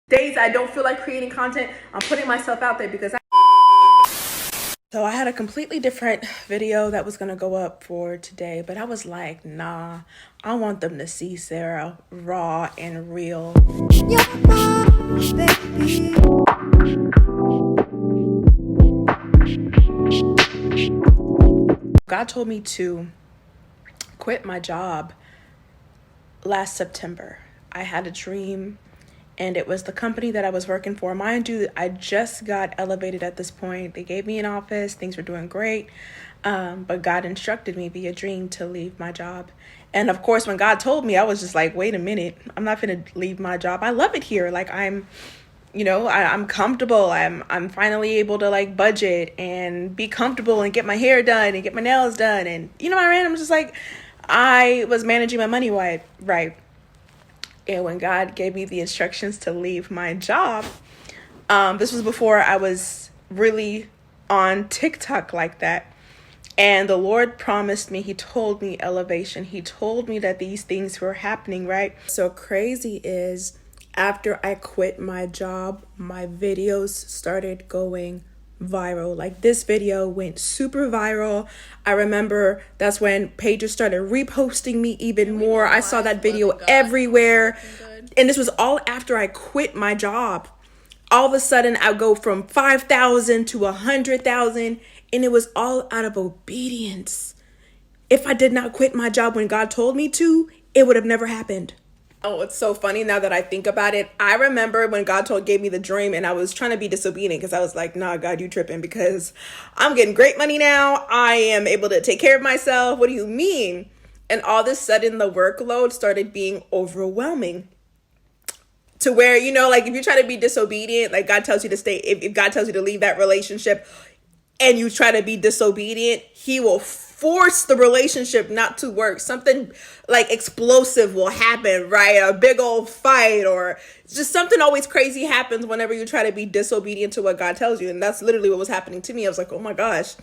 Days I don't feel like creating content, I'm putting myself out there because So I had a completely different video that was going to go up for today, but I was like, nah, I want them to see Sarah raw and real. You're my baby. God told me to quit my job last September. I had a dream, and it was the company that I was working for. Mind you, I just got elevated at this point. They gave me an office. Things were doing great. But God instructed me via dream to leave my job. And of course, when God told me, I was just like, wait a minute. I'm not going to leave my job. I love it here. Like I'm comfortable. I'm finally able to like budget and be comfortable and get my hair done and get my nails done. And I'm just like, I was managing my money right. And when God gave me the instructions to leave my job, this was before I was really on TikTok like that. And the Lord promised me, he told me elevation. He told me that these things were happening, right? So crazy is after I quit my job, my videos started going viral. Like this video went super viral. I remember that's when pages started reposting me even more. I saw that video everywhere. And this was all after I quit my job. All of a sudden I go from 5,000 to 100,000, and it was all out of obedience. If I did not quit my job when God told me to, it would have never happened. Oh, it's so funny now that I think about it. I remember when God gave me the dream, and I was trying to be disobedient because I was like, nah, God, you tripping, because I'm getting great money now. I am able to take care of myself. What do you mean? And all of a sudden the workload started being overwhelming to where, like if you try to be disobedient, like God tells you to stay, if God tells you to leave that relationship and you try to be disobedient, he will force the relationship not to work. Something like explosive will happen, right? A big old fight, or just something always crazy happens whenever you try to be disobedient to what God tells you. And that's literally what was happening to me. I was like, oh my gosh,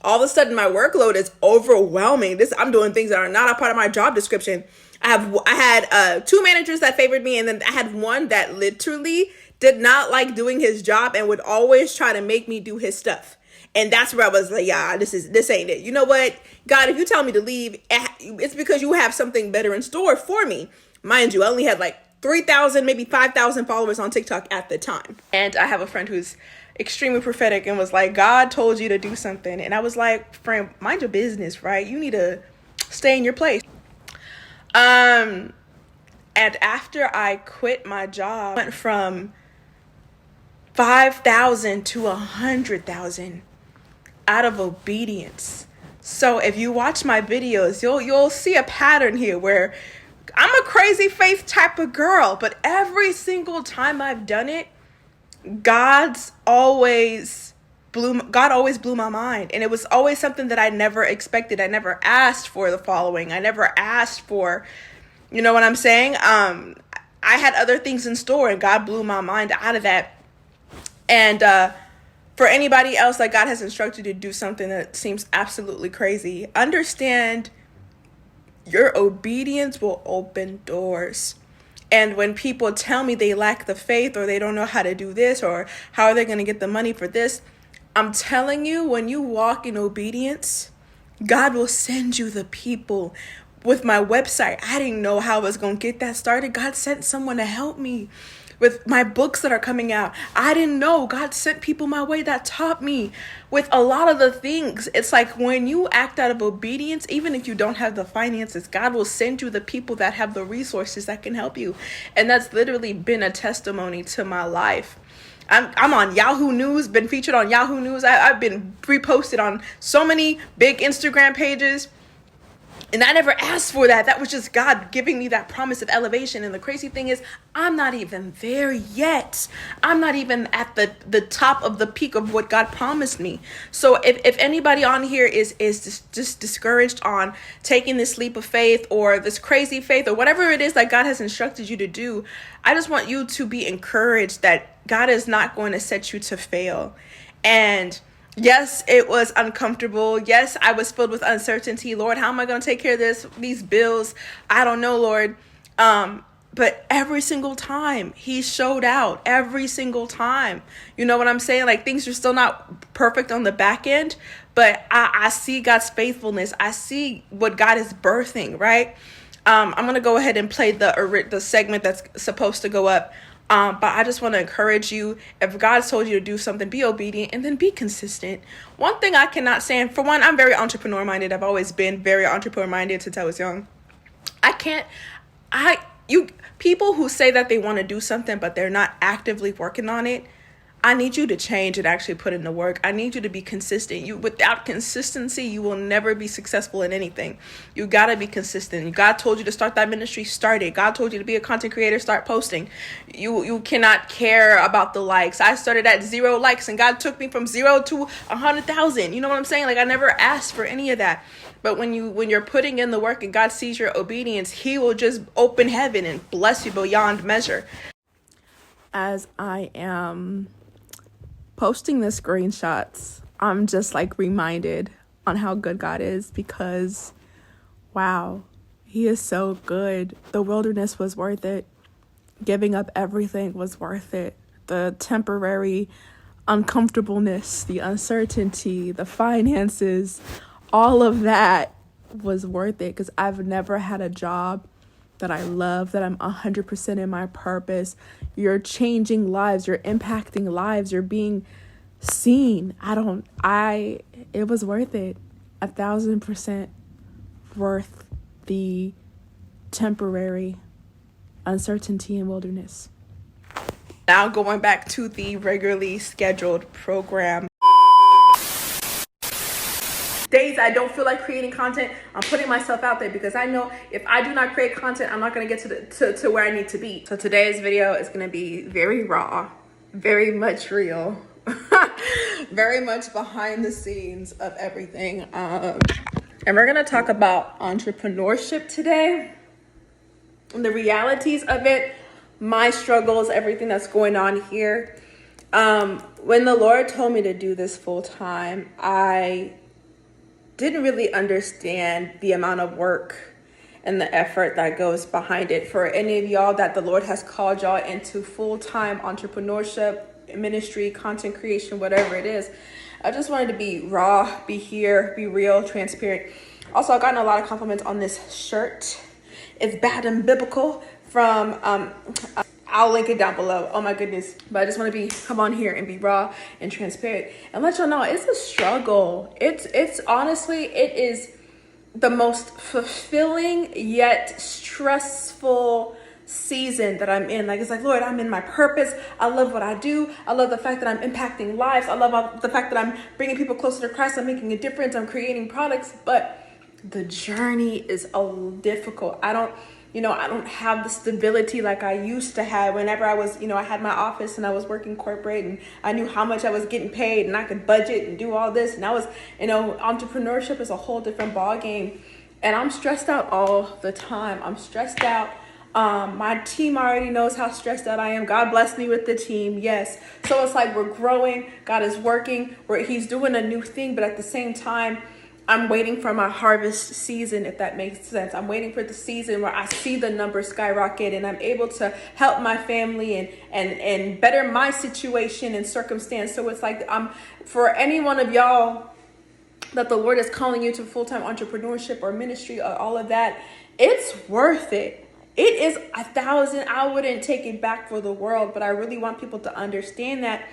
all of a sudden my workload is overwhelming. I'm doing things that are not a part of my job description. I had two managers that favored me, and then I had one that literally did not like doing his job and would always try to make me do his stuff. And that's where I was like, yeah, this ain't it. You know what, God, if you tell me to leave, it's because you have something better in store for me. Mind you, I only had like 3,000, maybe 5,000 followers on TikTok at the time. And I have a friend who's extremely prophetic and was like, God told you to do something. And I was like, friend, mind your business, right? You need to stay in your place. And after I quit my job, I went from 5,000 to 100,000 out of obedience. So if you watch my videos, you'll see a pattern here where I'm a crazy faith type of girl, but every single time I've done it, God always blew my mind. And it was always something that I never expected. I never asked for the following. I never asked for, you know what I'm saying? I had other things in store, and God blew my mind out of that. And for anybody else that God has instructed you to do something that seems absolutely crazy, understand your obedience will open doors. And when people tell me they lack the faith, or they don't know how to do this, or how are they going to get the money for this, I'm telling you, when you walk in obedience, God will send you the people. With my website, I didn't know how I was going to get that started. God sent someone to help me. With my books that are coming out, I didn't know. God sent people my way that taught me. With a lot of the things, it's like when you act out of obedience, even if you don't have the finances, God will send you the people that have the resources that can help you. And that's literally been a testimony to my life. I'm on Yahoo News, been featured on Yahoo News. I've been reposted on so many big Instagram pages. And I never asked for that. That was just God giving me that promise of elevation. And the crazy thing is, I'm not even there yet. I'm not even at the top of the peak of what God promised me. So if anybody on here is just discouraged on taking this leap of faith, or this crazy faith, or whatever it is that God has instructed you to do, I just want you to be encouraged that God is not going to set you to fail. And yes, it was uncomfortable. Yes, I was filled with uncertainty. Lord, how am I going to take care of these bills? I don't know, Lord. But every single time he showed out, every single time. You know what I'm saying? Like, things are still not perfect on the back end, but I see God's faithfulness. I see what God is birthing, right? I'm going to go ahead and play the segment that's supposed to go up. But I just want to encourage you, if God's told you to do something, be obedient and then be consistent. One thing I cannot stand, for one, I'm very entrepreneur minded. I've always been very entrepreneur minded since I was young. People who say that they want to do something, but they're not actively working on it, I need you to change and actually put in the work. I need you to be consistent. Without consistency, you will never be successful in anything. You got to be consistent. God told you to start that ministry, start it. God told you to be a content creator, start posting. You cannot care about the likes. I started at 0 likes and God took me from 0 to 100,000. You know what I'm saying? Like, I never asked for any of that. But when you're putting in the work and God sees your obedience, he will just open heaven and bless you beyond measure. As I am posting the screenshots, I'm just like reminded on how good God is, because wow, he is so good. The wilderness was worth it. Giving up everything was worth it. The temporary uncomfortableness, the uncertainty, the finances, all of that was worth it, because I've never had a job that I love, that I'm 100% in my purpose. You're changing lives, you're impacting lives, you're being seen. It was worth it. 1,000% worth the temporary uncertainty and wilderness. Now going back to the regularly scheduled program. Days I don't feel like creating content, I'm putting myself out there, because I know if I do not create content, I'm not going to get to where I need to be. So today's video is going to be very raw, very much real, very much behind the scenes of everything. And we're going to talk about entrepreneurship today and the realities of it, my struggles, everything that's going on here. When the Lord told me to do this full time, I didn't really understand the amount of work and the effort that goes behind it. For any of y'all that the Lord has called y'all into full-time entrepreneurship, ministry, content creation, whatever it is, I just wanted to be raw, be here, be real, transparent. Also, I've gotten a lot of compliments on this shirt. It's bad and biblical from I'll link it down below. Oh my goodness. But I just want to come on here and be raw and transparent and let y'all know it's a struggle. It's honestly, it is the most fulfilling yet stressful season that I'm in. Like, it's like, Lord, I'm in my purpose. I love what I do. I love the fact that I'm impacting lives. I love the fact that I'm bringing people closer to Christ. I'm making a difference. I'm creating products, but the journey is a little difficult. I don't have the stability like I used to have whenever I was, I had my office and I was working corporate and I knew how much I was getting paid and I could budget and do all this. And I was, entrepreneurship is a whole different ball game. And I'm stressed out all the time. I'm stressed out. My team already knows how stressed out I am. God bless me with the team. Yes. So it's like we're growing. God is working. He's doing a new thing. But at the same time, I'm waiting for my harvest season, if that makes sense. I'm waiting for the season where I see the numbers skyrocket and I'm able to help my family and better my situation and circumstance. So it's like, for any one of y'all that the Lord is calling you to full-time entrepreneurship or ministry or all of that, it's worth it. It is 1,000. I wouldn't take it back for the world, but I really want people to understand that,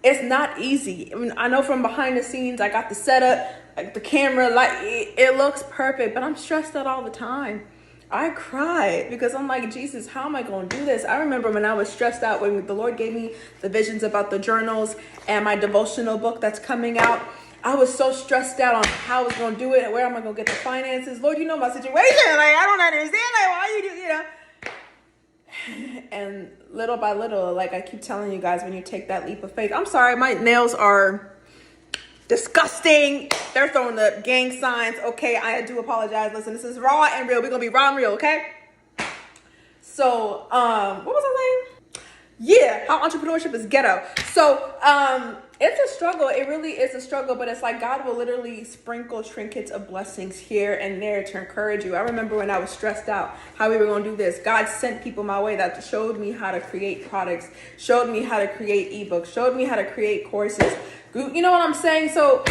it's not easy. I mean, I know from behind the scenes, I got the setup, like the camera, like it looks perfect, but I'm stressed out all the time. I cried because I'm like, Jesus, how am I going to do this? I remember when I was stressed out when the Lord gave me the visions about the journals and my devotional book that's coming out. I was so stressed out on how I was going to do it and where am I going to get the finances. Lord, you know my situation. Like, I don't understand. Like, why you do, And little by little, like I keep telling you guys, when you take that leap of faith, I'm sorry, my nails are disgusting. They're throwing the gang signs. Okay, I do apologize. Listen, this is raw and real. We're going to be raw and real, okay? So, what was I saying? Yeah, how entrepreneurship is ghetto. So, It's a struggle. It really is a struggle, but it's like God will literally sprinkle trinkets of blessings here and there to encourage you. I remember when I was stressed out how we were going to do this. God sent people my way that showed me how to create products, showed me how to create ebooks, showed me how to create courses. You know what I'm saying? So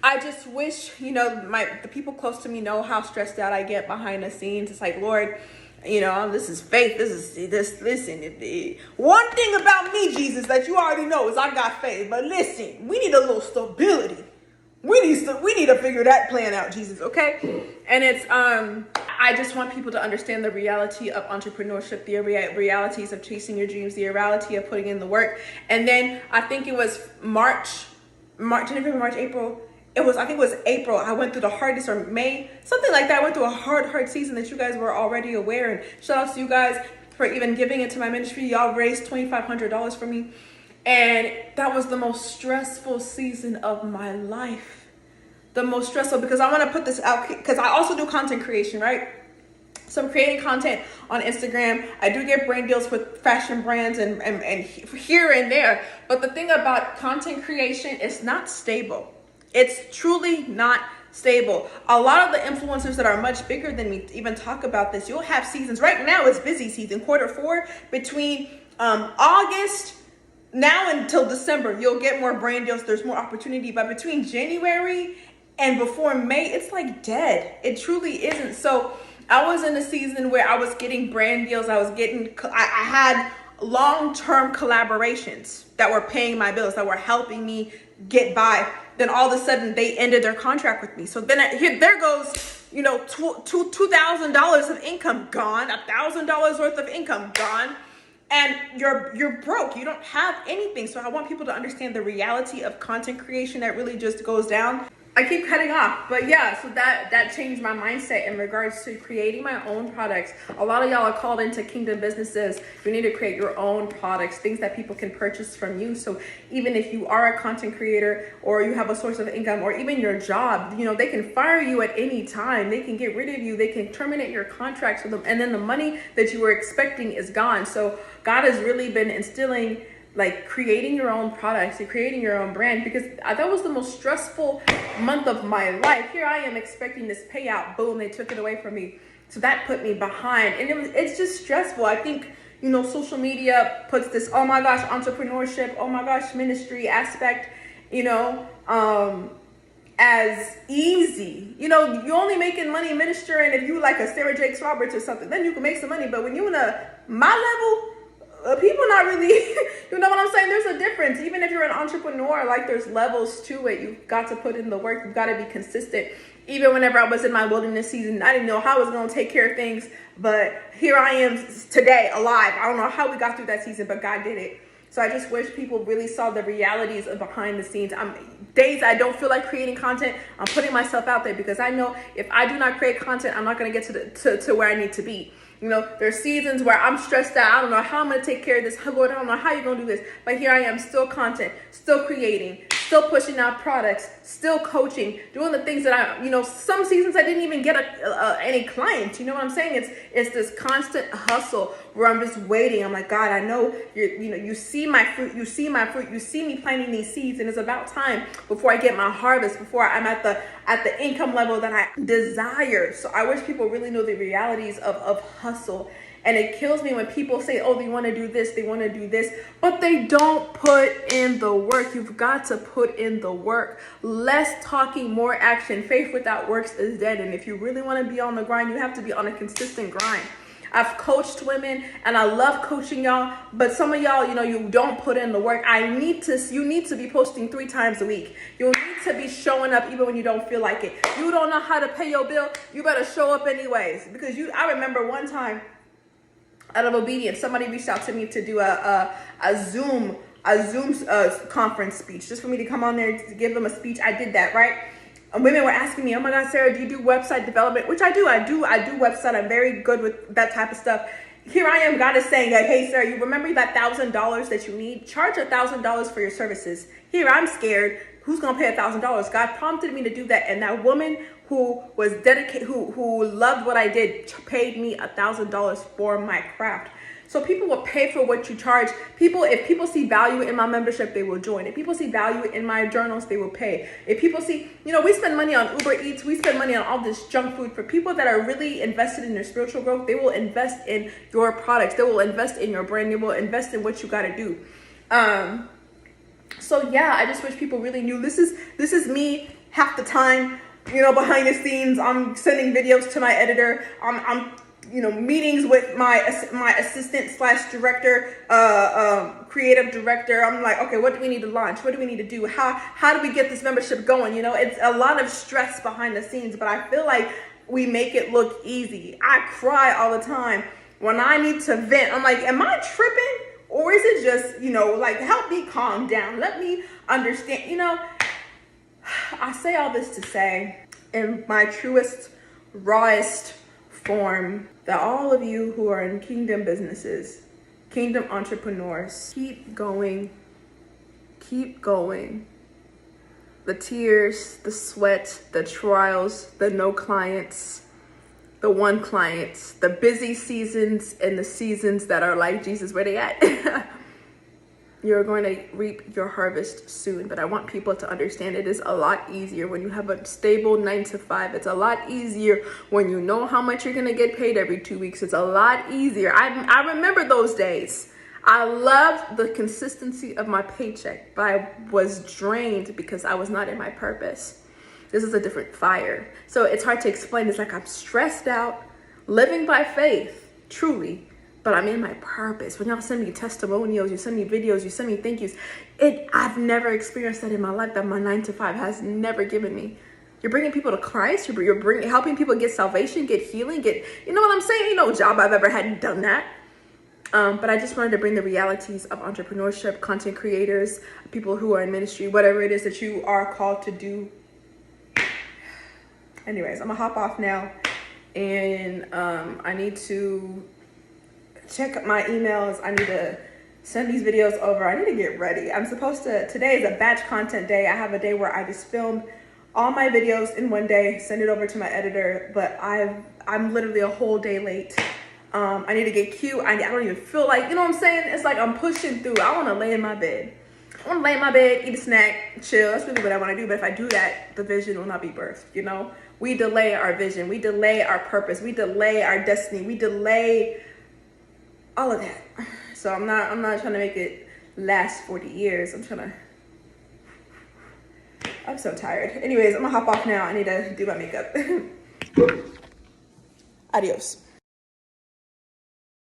I just wish, the people close to me know how stressed out I get behind the scenes. It's like, Lord, this is faith. Listen, one thing about me, Jesus, that you already know is I got faith. But listen, we need a little stability. We need to figure that plan out, Jesus, okay? And it's, I just want people to understand the reality of entrepreneurship, the realities of chasing your dreams, the reality of putting in the work. And then I think it was April. I think it was April. I went through the hardest, or May, something like that. I went through a hard season that you guys were already aware. And shout out to you guys for even giving into my ministry. Y'all raised $2,500 for me. And that was the most stressful season of my life. The most stressful, because I want to put this out, because I also do content creation, right? So I'm creating content on Instagram. I do get brand deals with fashion brands and here and there. But the thing about content creation, it's not stable. It's truly not stable. A lot of the influencers that are much bigger than me even talk about this. You'll have seasons. Right now it's busy season, Q4, between August now until December. You'll get more brand deals. There's more opportunity. But between January and before May, it's like dead. It truly isn't. So I was in a season where I was getting brand deals. I had long-term collaborations that were paying my bills, that were helping me get by. Then all of a sudden they ended their contract with me. So then there goes, $2,000 of income gone, $1,000 worth of income gone, and you're broke. You don't have anything. So I want people to understand the reality of content creation that really just goes down. I keep cutting off, but yeah, so that changed my mindset in regards to creating my own products. A lot of y'all are called into kingdom businesses. You need to create your own products, things that people can purchase from you. So even if you are a content creator or you have a source of income, or even your job, they can fire you at any time. They can get rid of you. They can terminate your contracts with them. And then the money that you were expecting is gone. So God has really been instilling like creating your own products and creating your own brand, because that was the most stressful month of my life. Here I am expecting this payout. Boom, they took it away from me. So that put me behind. And it's just stressful. I think, social media puts this, oh my gosh, entrepreneurship, oh my gosh, ministry aspect, as easy. You only making money ministering if you like a Sarah Jakes Roberts or something. Then you can make some money. But when you in my level, people not really, you know what I'm saying? There's a difference. Even if you're an entrepreneur, like there's levels to it. You've got to put in the work. You've got to be consistent. Even whenever I was in my wilderness season, I didn't know how I was going to take care of things. But here I am today, alive. I don't know how we got through that season, but God did it. So I just wish people really saw the realities of behind the scenes. Days I don't feel like creating content, I'm putting myself out there, because I know if I do not create content, I'm not going to get to where I need to be. There's seasons where I'm stressed out. I don't know how I'm going to take care of this. Lord, I don't know how you're going to do this. But here I am, still content, still creating, still pushing out products, still coaching, doing the things that some seasons I didn't even get any clients. You know what I'm saying? It's this constant hustle where I'm just waiting. I'm like, God, I know you see my fruit. You see my fruit. You see me planting these seeds. And it's about time before I get my harvest, before I'm at the income level that I desire. So I wish people really know the realities of hustle. And it kills me when people say, oh, they want to do this, but they don't put in the work. You've got to put in the work. Less talking, more action. Faith without works is dead. And if you really want to be on the grind, you have to be on a consistent grind. I've coached women and I love coaching y'all, but some of y'all, you don't put in the work. You need to be posting 3 times a week. You need to be showing up even when you don't feel like it. You don't know how to pay your bill. You better show up anyways, because I remember one time, out of obedience, somebody reached out to me to do a Zoom conference speech, just for me to come on there to give them a speech. I did that, right? And women were asking me, oh my God, Sarah, do you do website development? Which I do. I do website. I'm very good with that type of stuff. Here I am. God is saying, like, hey, Sarah, you remember that $1,000 that you need? Charge $1,000 for your services. Here, I'm scared. Who's going to pay $1,000? God prompted me to do that. And that woman who was dedicated, who loved what I did, paid me $1,000 for my craft. So people will pay for what you charge. If people see value in my membership, they will join. If people see value in my journals, they will pay. If people see, we spend money on Uber Eats, we spend money on all this junk food. For people that are really invested in their spiritual growth, they will invest in your products. They will invest in your brand. They will invest in what you got to do. So yeah, I just wish people really knew this is me half the time, behind the scenes. I'm sending videos to my editor. I'm meetings with my assistant / director, creative director. I'm like, okay, what do we need to launch? What do we need to do? How do we get this membership going? It's a lot of stress behind the scenes, but I feel like we make it look easy. I cry all the time when I need to vent. I'm like, am I tripping? Or is it just, help me calm down. Let me understand. I say all this to say, in my truest, rawest form, that all of you who are in kingdom businesses, kingdom entrepreneurs, keep going. Keep going. The tears, the sweat, the trials, the no clients, the one client, the busy seasons, and the seasons that are like, Jesus, where they at? You're going to reap your harvest soon. But I want people to understand it is a lot easier when you have a stable 9-to-5. It's a lot easier when you know how much you're going to get paid every 2 weeks. It's a lot easier. I remember those days. I loved the consistency of my paycheck, but I was drained because I was not in my purpose. This is a different fire. So it's hard to explain. It's like I'm stressed out, living by faith, truly, but I'm in my purpose. When y'all send me testimonials, you send me videos, you send me thank yous, I've never experienced that in my life, that my 9-to-5 has never given me. You're bringing people to Christ. You're helping people get salvation, get healing, you know what I'm saying? Ain't no job I've ever had done that. But I just wanted to bring the realities of entrepreneurship, content creators, people who are in ministry, whatever it is that you are called to do. Anyways, I'm gonna hop off now, and I need to check my emails. I need to send these videos over. I need to get ready. Today is a batch content day. I have a day where I just filmed all my videos in one day, send it over to my editor, but I'm literally a whole day late. I need to get cute. I don't even feel like, you know what I'm saying? It's like I'm pushing through. I want to lay in my bed. I want to lay in my bed, eat a snack, chill. That's really what I want to do. But if I do that, the vision will not be birthed, We delay our vision. We delay our purpose. We delay our destiny. We delay all of that. So I'm not trying to make it last 40 years. I'm so tired. Anyways, I'm going to hop off now. I need to do my makeup. Adios.